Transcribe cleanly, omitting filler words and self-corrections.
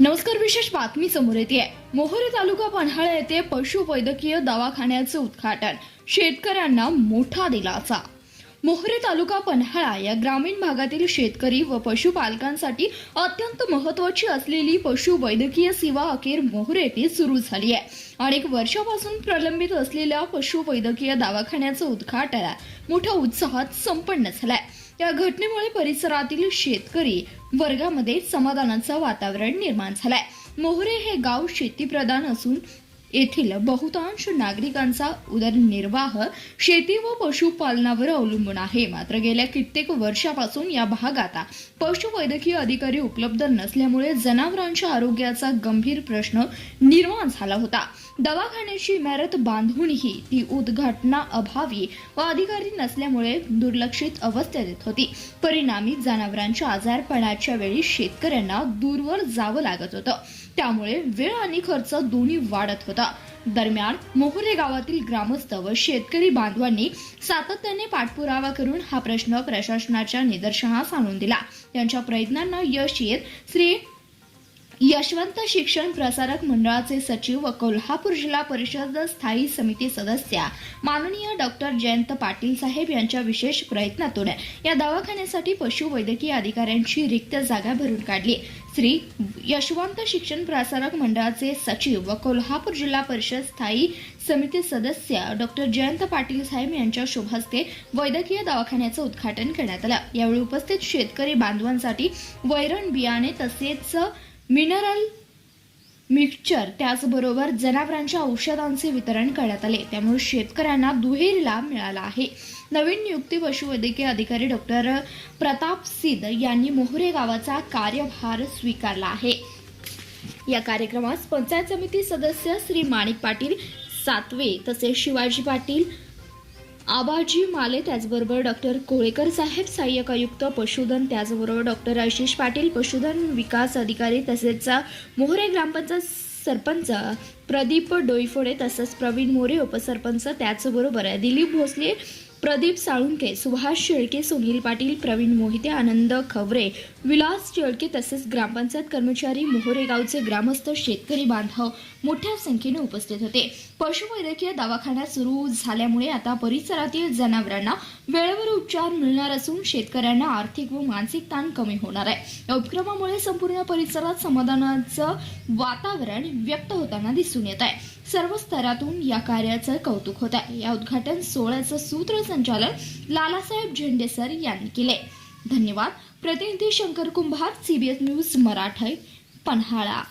नमस्कार. विशेष बातमी समोर येते. मोहोरी तालुका पन्हाळा येथे पशुवैद्यकीय दवाखान्याचे उद्घाटन, शेतकऱ्यांना मोठा दिलासा. मोहोरी तालुका पन्हाळा या ग्रामीण भागातील शेतकरी व पशुपालकांसाठी अत्यंत महत्त्वाची असलेली पशुवैद्यकीय सेवा अखेर मोहोरी येथे सुरू झाली आहे. अनेक वर्षापासून प्रलंबित असलेल्या पशुवैद्यकीय दवाखान्याचं उद्घाटन मोठ्या उत्साहात संपन्न झालंय. या घटनेमुळे परिसरातील शेतकरी वर्गामध्ये समाधानाचं वातावरण निर्माण झालंय. मोहोरी हे गाव शेतीप्रधान असून येथील बहुतांश नागरिकांचा उदरनिर्वाह शेती व पशुपालनावर अवलंबून आहे. मात्र गेल्या कित्येक वर्षापासून या भागात पशुवैद्यकीय अधिकारी उपलब्ध नसल्यामुळे जनावरांच्या आरोग्याचा गंभीर प्रश्न निर्माण झाला होता. दवाखान्याची इमारत बांधूनही ती उद्घाटनाअभावी व अधिकारी नसल्यामुळे दुर्लक्षित अवस्थेत येत होती. परिणामी जनावरांच्या आजारपणाच्या वेळी शेतकऱ्यांना दूरवर जावं लागत होतं. त्यामुळे वेळ आणि खर्च दोन्ही वाढत होता. दरम्यान मोहोरी गावातील ग्रामस्थ व शेतकरी बांधवांनी सातत्याने पाठपुरावा करून हा प्रश्न प्रशासनाच्या निदर्शनास आणून दिला. त्यांच्या प्रयत्नांना यश येत श्री यशवंत शिक्षण प्रसारक मंडळाचे सचिव व कोल्हापूर जिल्हा परिषद स्थायी समिती सदस्य माननीय डॉक्टर जयंत पाटील साहेब यांच्या विशेष प्रयत्नातून या दवाखान्यासाठी पशुवैद्यकीय अधिकाऱ्यांची रिक्त जागा भरून काढली. श्री यशवंत शिक्षण प्रसारक मंडळाचे सचिव व कोल्हापूर जिल्हा परिषद स्थायी समिती सदस्य डॉक्टर जयंत पाटील साहेब यांच्या शुभ हस्ते वैद्यकीय दवाखान्याचं उद्घाटन करण्यात आलं. यावेळी उपस्थित शेतकरी बांधवांसाठी वैरण बियाणे तसेच मिनरल मिक्सचर त्याचबरोबर जनावरांच्या औषधांचे वितरण करण्यात आले. त्यामुळे शेतकऱ्यांना दुहेरी लाभ मिळाला आहे. नवीन नियुक्ती पशुवैद्यकीय अधिकारी डॉक्टर प्रताप सिद्ध यांनी मोहोरी गावाचा कार्यभार स्वीकारला आहे. या कार्यक्रमास पंचायत समिती सदस्य श्री माणिक पाटील सातवे तसेच शिवाजी पाटील, आबाजी माले, त्याचबरोबर डॉक्टर कोळेकर साहेब सहाय्यक आयुक्त पशुधन, त्याचबरोबर डॉक्टर आशिष पाटील पशुधन विकास अधिकारी, तसेच मोहोरी ग्रामपंचायत सरपंच प्रदीप डोईफोडे, तसेच प्रवीण मोरे उपसरपंच, त्याचबरोबर दिलीप भोसले, प्रदीप साळुंके, सुभाष शेळके, सुनील पाटील, प्रवीण मोहिते, आनंद खवरे, विलास शेळके तसेच ग्रामपंचायत कर्मचारी, मोहोरी गावचे ग्रामस्थ, शेतकरी बांधव मोठ्या संख्येने उपस्थित होते. पशुवैद्यकीय दवाखाना सुरू झाल्यामुळे आता परिसरातील जनावरांना वेळेवर उपचार मिळणार असून शेतकऱ्यांना आर्थिक व मानसिक ताण कमी होणार आहे. या उपक्रमामुळे संपूर्ण परिसरात समाधानाचं वातावरण व्यक्त होताना दिसून येत आहे. सर्व स्तरातून या कार्याचं कौतुक होत आहे. या उद्घाटन सोहळ्याचं सूत्रसंचालन लालासाहेब झेंडे सर यांनी केले. धन्यवाद. प्रतिनिधी शंकर कुंभार, CBS न्यूज मराठी, पन्हाळा.